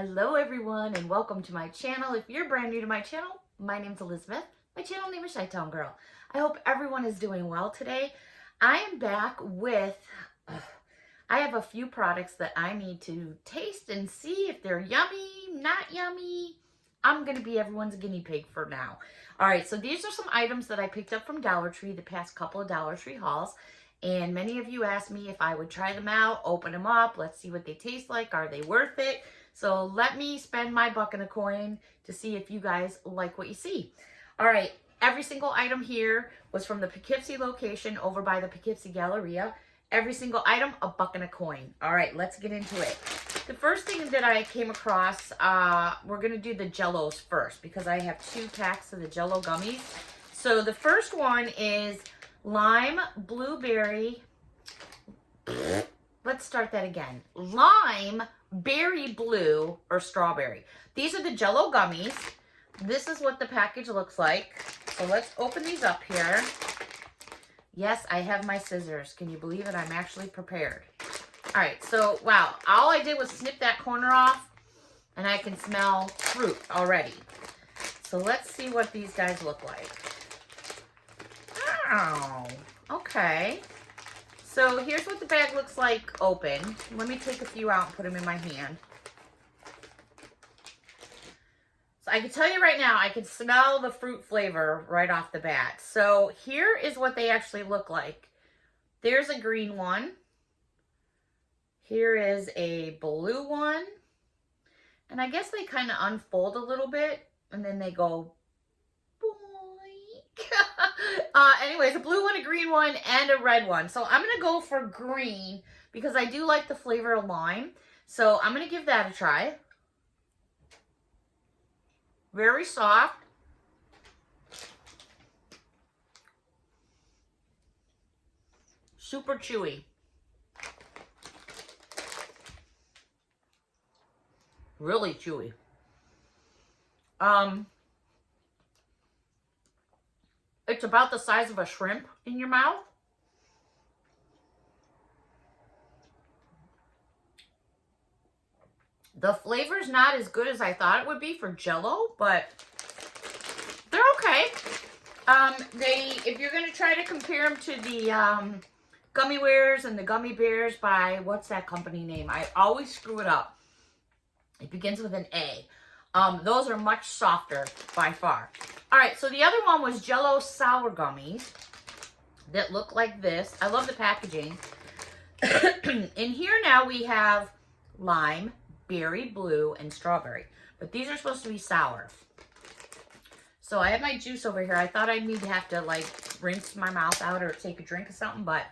Hello everyone and welcome to my channel. If you're brand new to my channel, my name's Elizabeth. My channel name is ChiTownGirl. I hope everyone is doing well today. I am back with, I have a few products that I need to taste and see if they're yummy, not yummy. I'm going to be everyone's guinea pig for now. Alright, so these are some items that I picked up from Dollar Tree, the past couple of Dollar Tree hauls. And many of you asked me if I would try them out, open them up, let's see what they taste like, are they worth it? So let me spend my buck and a coin to see if you guys like what you see. All right, every single item here was from the Poughkeepsie location over by the Poughkeepsie Galleria. Every single item, a buck and a coin. All right, let's get into it. The first thing that I came across, we're gonna do the Jellos first because I have 2 packs of the Jello Gummies. So the first one is lime, blueberry, let's start that again. Lime, berry blue, or strawberry. These are the Jello Gummies. This is what the package looks like. So let's open these up here. Yes, I have my scissors. Can you believe it? I'm actually prepared. All right, so wow, all I did was snip that corner off and I can smell fruit already. So let's see what these guys look like. Oh, okay. So here's what the bag looks like open. Let me take a few out and put them in my hand. So I can tell you right now, I can smell the fruit flavor right off the bat. So here is what they actually look like. There's a green one. Here is a blue one. And I guess they kind of unfold a little bit and then they go anyways, a blue one, a green one, and a red one. So I'm going to go for green because I do like the flavor of lime. So I'm going to give that a try. Very soft. Super chewy. Really chewy. It's about the size of a shrimp in your mouth. The flavor's not as good as I thought it would be for Jello, but they're okay. If you're gonna try to compare them to the gummy wares and the gummy bears by, what's that company name? I always screw it up. It begins with an A. Those are much softer by far. All right, so the other one was Jello sour gummies that look like this. I love the packaging. In here now we have lime, berry blue, and strawberry. But these are supposed to be sour. So I have my juice over here. I thought I'd need to have to like rinse my mouth out or take a drink of something, but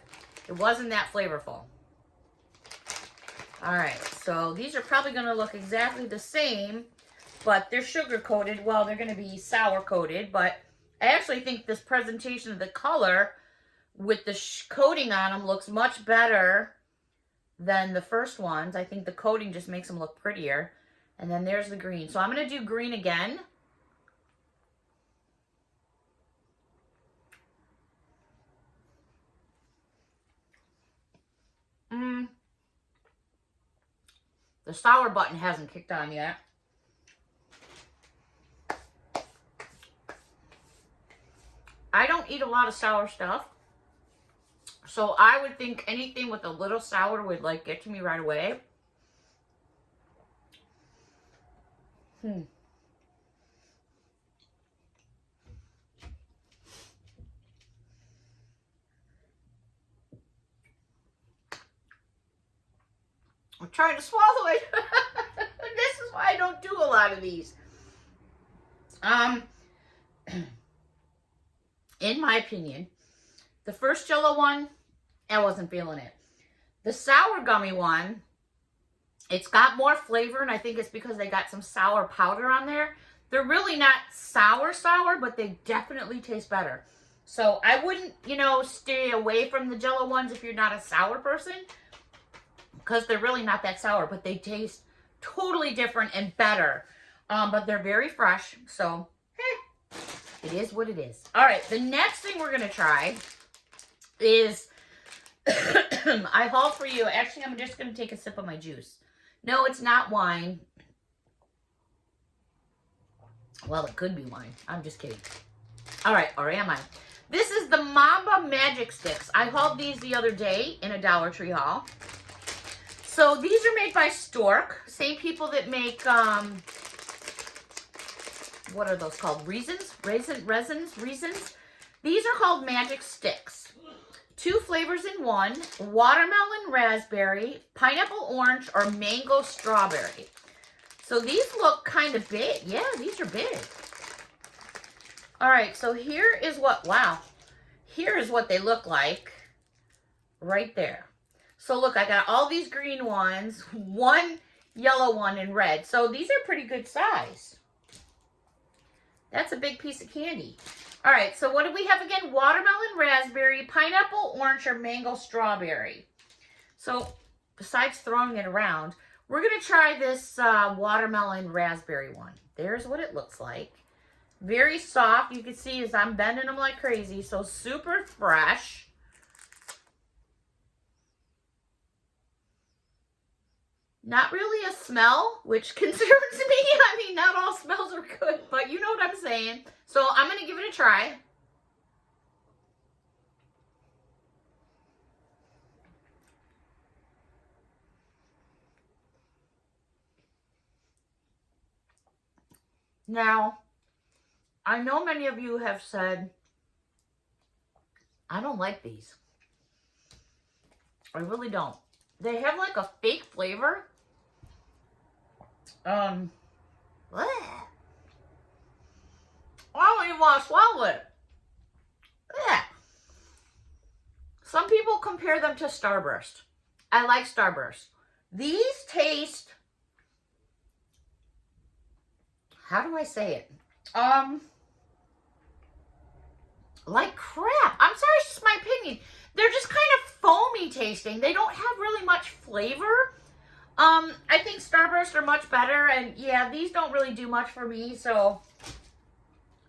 it wasn't that flavorful. All right, so these are probably gonna look exactly the same, but they're sugar coated. Well, they're going to be sour coated, but I actually think this presentation of the color with the coating on them looks much better than the first ones. I think the coating just makes them look prettier. And then there's the green. So I'm going to do green again. The sour button hasn't kicked on yet. I don't eat a lot of sour stuff, so I would think anything with a little sour would like get to me right away. I'm trying to swallow it. This is why I don't do a lot of these. In my opinion, the first Jello one, I wasn't feeling it. The sour gummy one, it's got more flavor, and I think it's because they got some sour powder on there. They're really not sour, but they definitely taste better. So I wouldn't, stay away from the Jello ones if you're not a sour person, because they're really not that sour, but they taste totally different and better. But they're very fresh, so it is what it is. All right, the next thing we're going to try is, I hauled for you. Actually, I'm just going to take a sip of my juice. No, it's not wine. Well, it could be wine. I'm just kidding. All right, or am I? This is the Mamba Magic Sticks. I hauled these the other day in a Dollar Tree haul. So these are made by Stork. Same people that make, what are those called? Resins? Resins? These are called Magic Sticks. 2 flavors in one. Watermelon raspberry, pineapple orange, or mango strawberry. So these look kind of big. Yeah, these are big. All right, so here is what, wow. Here is what they look like right there. So look, I got all these green ones, 1 yellow one, and red. So these are pretty good size. That's a big piece of candy. All right, so what do we have again? Watermelon raspberry, pineapple orange, or mango strawberry. So besides throwing it around, we're going to try this watermelon raspberry one. There's what it looks like. Very soft. You can see as I'm bending them like crazy. So super fresh. Not really a smell, which concerns me. I mean, not all smells are good, but you know what I'm saying. So I'm going to give it a try. Now, I know many of you have said, I don't like these. I really don't. They have like a fake flavor. Bleh. I don't even want to swallow it. Bleh. Some people compare them to Starburst. I like Starburst. These taste, how do I say it? Like crap. I'm sorry, it's just my opinion. They're just kind of foamy tasting. They don't have really much flavor. I think Starburst are much better, and yeah, these don't really do much for me, so,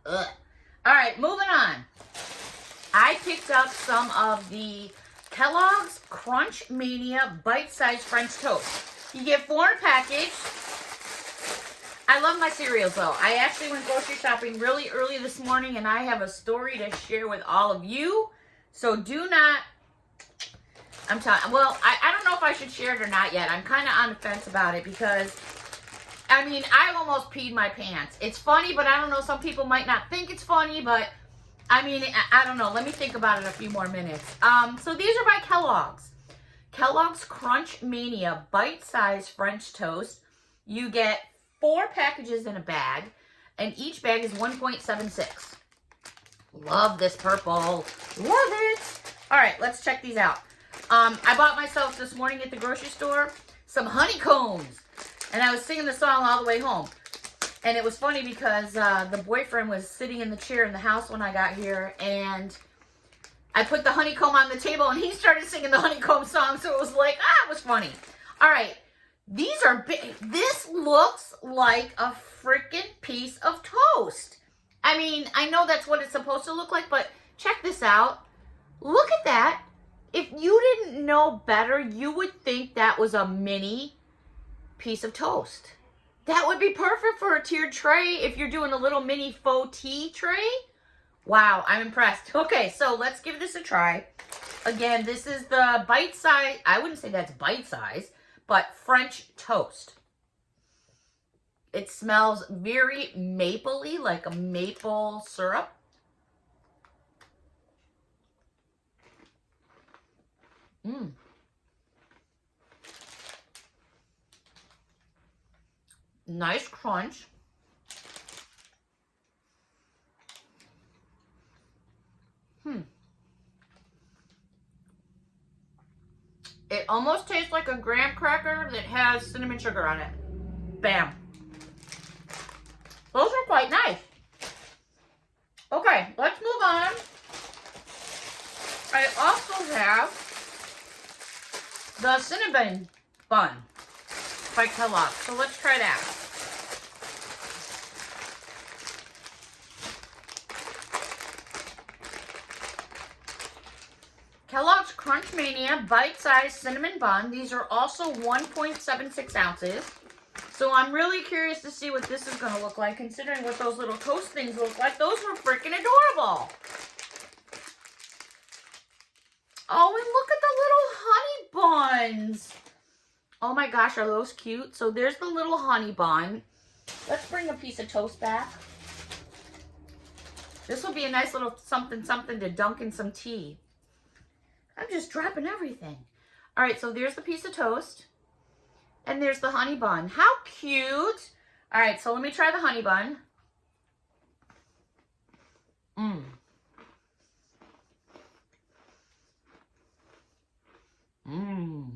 ugh. All right, moving on. I picked up some of the Kellogg's Crunch Mania Bite-Sized French Toast. You get 4 in a package. I love my cereals, though. I actually went grocery shopping really early this morning, and I have a story to share with all of you. So do not, well, I don't know if I should share it or not yet. I'm kind of on the fence about it because, I mean, I almost peed my pants. It's funny, but I don't know. Some people might not think it's funny, but, I mean, I don't know. Let me think about it a few more minutes. So these are by Kellogg's. Kellogg's Crunch Mania Bite-Sized French Toast. You get 4 packages in a bag, and each bag is 1.76. Love this purple. Love it. All right, let's check these out. I bought myself this morning at the grocery store some honeycombs, and I was singing the song all the way home. And it was funny because the boyfriend was sitting in the chair in the house when I got here, and I put the honeycomb on the table, and he started singing the honeycomb song, so it was like, it was funny. All right. These are big. This looks like a freaking piece of toast. I mean, I know that's what it's supposed to look like, but check this out. Look at that. If you didn't know better, you would think that was a mini piece of toast. That would be perfect for a tiered tray if you're doing a little mini faux tea tray. Wow, I'm impressed. Okay, so let's give this a try. Again, this is the bite size. I wouldn't say that's bite size, but French toast. It smells very mapley, like a maple syrup. Nice crunch. It almost tastes like a graham cracker that has cinnamon sugar on it. Bam. Those are quite nice. Okay, let's move on. I also have the Cinnabon Bun by Kellogg's. So let's try that. Kellogg's Crunch Mania Bite-Sized Cinnamon Bun. These are also 1.76 ounces. So I'm really curious to see what this is going to look like, considering what those little toast things look like. Those were freaking adorable. Oh, and look at the little honey buns. Oh my gosh, are those cute? So there's the little honey bun. Let's bring a piece of toast back. This will be a nice little something to dunk in some tea. I'm just dropping everything. All right, so there's the piece of toast. And there's the honey bun. How cute. All right, so let me try the honey bun. Mmm. Mmm.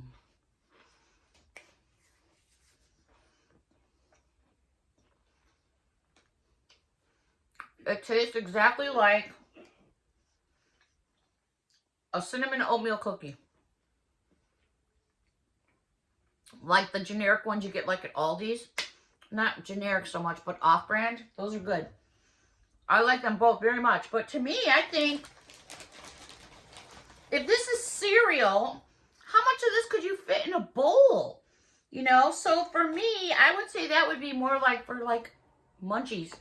It tastes exactly like a cinnamon oatmeal cookie. Like the generic ones you get like at Aldi's. Not generic so much, but off-brand. Those are good. I like them both very much. But to me, I think if this is cereal, how much of this could you fit in a bowl? You know, so for me, I would say that would be more like for like munchies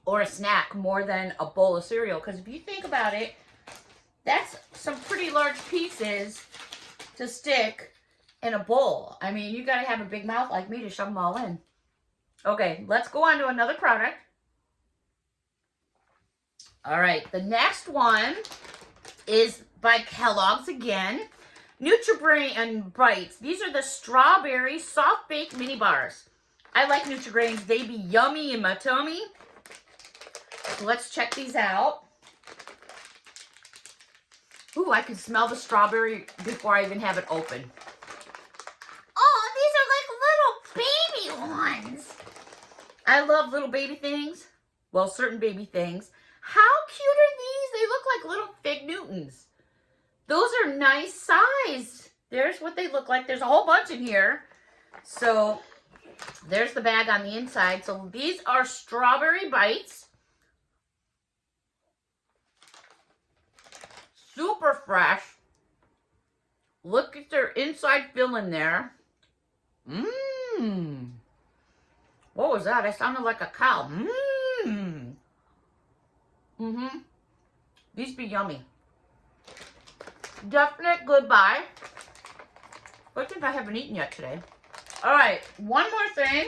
or a snack more than a bowl of cereal. Because if you think about it, that's some pretty large pieces to stick in a bowl. I mean, you got to have a big mouth like me to shove them all in. Okay, let's go on to another product. All right, the next one is by Kellogg's again. Nutri-Grain Bites. These are the strawberry soft baked mini bars. I like Nutri-Grains. They be yummy in my tummy. So let's check these out. Ooh, I can smell the strawberry before I even have it open. Oh, these are like little baby ones. I love little baby things. Well, certain baby things. How cute are these? They look like little Fig Newtons. Those are nice size. There's what they look like. There's a whole bunch in here. So there's the bag on the inside. So these are strawberry bites. Super fresh. Look at their inside filling there. Mmm. What was that? I sounded like a cow. Mmm. Mm-hmm. These be yummy. Definite good buy. I think I haven't eaten yet today. All right, one more thing.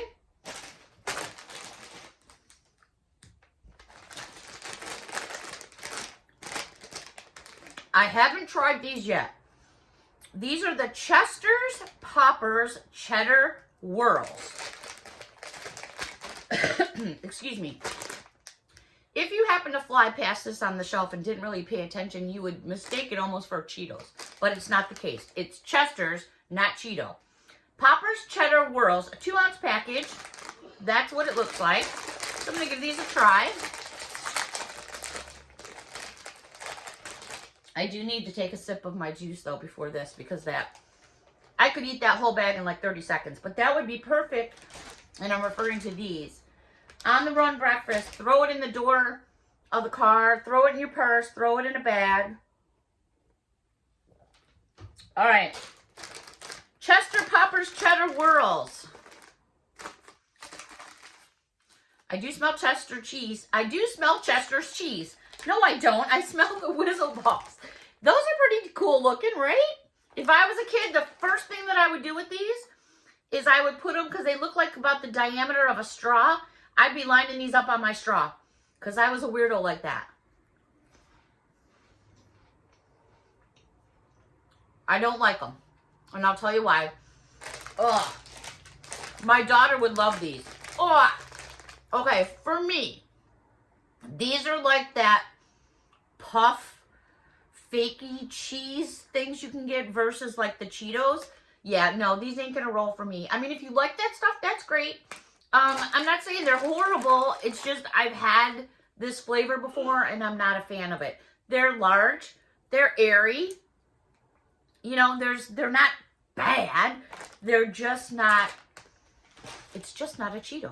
I haven't tried these yet. These are the Chester's Poppers Cheddar Whirls. Excuse me. If you happen to fly past this on the shelf and didn't really pay attention, you would mistake it almost for Cheetos. But it's not the case. It's Chester's, not Cheeto. Poppers Cheddar Whirls, a 2-ounce package. That's what it looks like. So I'm going to give these a try. I do need to take a sip of my juice, though, before this, because I could eat that whole bag in like 30 seconds. But that would be perfect, and I'm referring to these. On the run breakfast, throw it in the door of the car, throw it in your purse, throw it in a bag. All right. Chester Poppers Cheddar Whirls. I do smell Chester cheese. I do smell Chester's cheese. No, I don't. I smell the Whizzle Balls. Those are pretty cool looking, right? If I was a kid, the first thing that I would do with these is I would put them, because they look like about the diameter of a straw, I'd be lining these up on my straw, because I was a weirdo like that. I don't like them, and I'll tell you why. Ugh. My daughter would love these. Ugh. Okay, for me, these are like that puff, fakey cheese things you can get versus like the Cheetos. Yeah, no, these ain't gonna roll for me. I mean, if you like that stuff, that's great. I'm not saying they're horrible. It's just I've had this flavor before and I'm not a fan of it. They're large. They're airy. You know, they're not bad. They're just not, it's just not a Cheeto.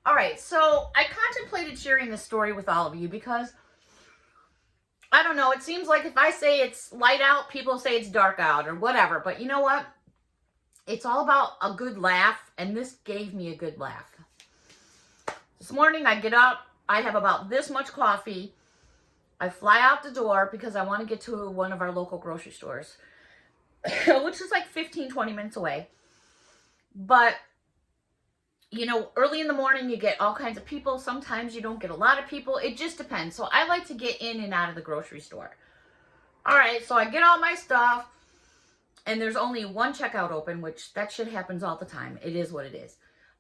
All right, so I contemplated sharing this story with all of you because, I don't know, it seems like if I say it's light out, people say it's dark out or whatever. But you know what? It's all about a good laugh, and this gave me a good laugh. This morning I get up, I have about this much coffee. I fly out the door because I want to get to one of our local grocery stores, which is like 15, 20 minutes away. But, you know, early in the morning you get all kinds of people. Sometimes you don't get a lot of people. It just depends. So I like to get in and out of the grocery store. All right, so I get all my stuff, and there's only one checkout open, which that shit happens all the time. It is what it is.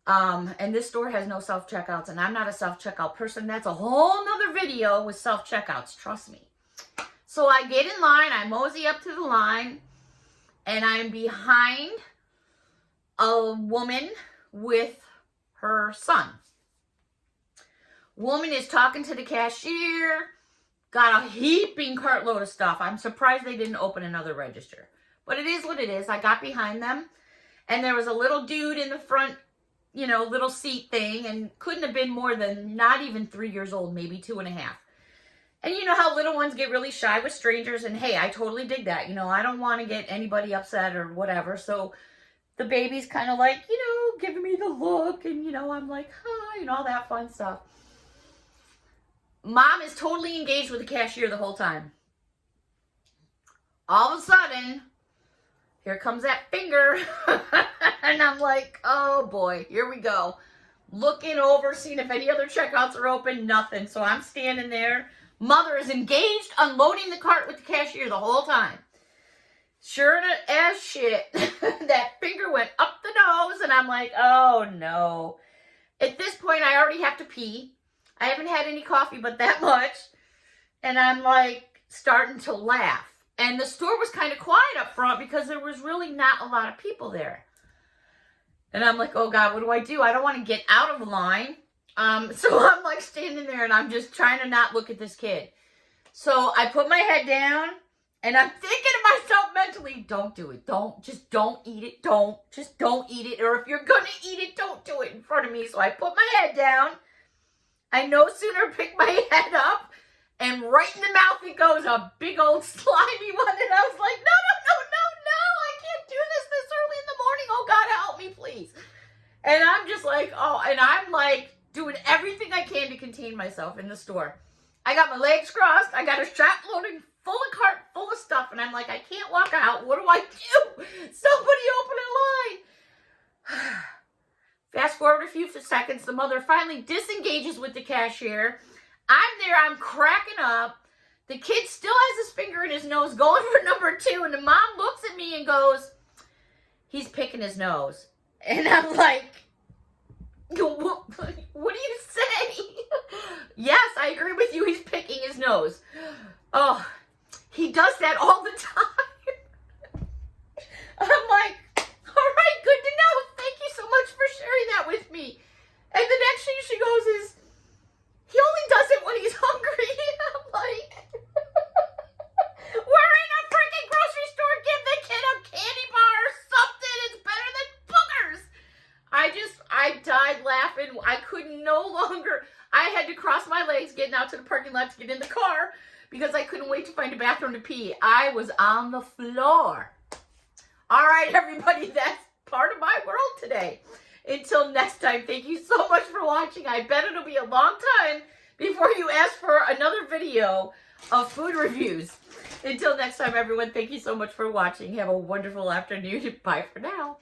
And this store has no self-checkouts, and I'm not a self-checkout person. That's a whole nother video with self-checkouts, trust me. So I get in line, I mosey up to the line, and I'm behind a woman with her son. Woman is talking to the cashier, got a heaping cartload of stuff. I'm surprised they didn't open another register. But it is what it is. I got behind them, and there was a little dude in the front, you know, little seat thing, and couldn't have been more than not even 3 years old, maybe 2.5. And you know how little ones get really shy with strangers, and hey, I totally dig that. You know, I don't want to get anybody upset or whatever, so the baby's kind of like, you know, giving me the look, and you know, I'm like, hi, and all that fun stuff. Mom is totally engaged with the cashier the whole time. All of a sudden, here comes that finger, and I'm like, oh boy, here we go. Looking over, seeing if any other checkouts are open, nothing. So I'm standing there. Mother is engaged, unloading the cart with the cashier the whole time. Sure as shit, that finger went up the nose, and I'm like, oh no. At this point, I already have to pee. I haven't had any coffee but that much, and I'm like starting to laugh. And the store was kind of quiet up front because there was really not a lot of people there. And I'm like, oh God, what do I do? I don't want to get out of the line. So I'm like standing there, and I'm just trying to not look at this kid. So I put my head down, and I'm thinking to myself mentally, don't do it. Just don't eat it. Just don't eat it. Or if you're going to eat it, don't do it in front of me. So I put my head down. I no sooner pick my head up, and right in the mouth it goes, a big old slimy one. And I was like, no, I can't do this early in the morning. Oh God, help me, please. And I'm just like, oh, and I'm like doing everything I can to contain myself in the store. I got my legs crossed. I got a strap loading full of cart, full of stuff. And I'm like, I can't walk out. What do I do? Somebody open a line. Fast forward a few seconds. The mother finally disengages with the cashier. I'm there, I'm cracking up. The kid still has his finger in his nose going for number 2. And the mom looks at me and goes, he's picking his nose. And I'm like, what do you say? Yes, I agree with you. He's picking his nose. Oh, he does that all the time. I'm like, all right, good to know. Thank you so much for sharing that with me. And the next thing she goes is, he only does it when he's hungry. I'm like, we're in a freaking grocery store. Give the kid a candy bar or something. It's better than boogers. I died laughing. I could no longer. I had to cross my legs getting out to the parking lot to get in the car because I couldn't wait to find a bathroom to pee. I was on the floor. All right, everybody, that's part of my world today. Until next time, thank you so much for watching. I bet it'll be a long time before you ask for another video of food reviews. Until next time, everyone, thank you so much for watching. Have a wonderful afternoon. Bye for now.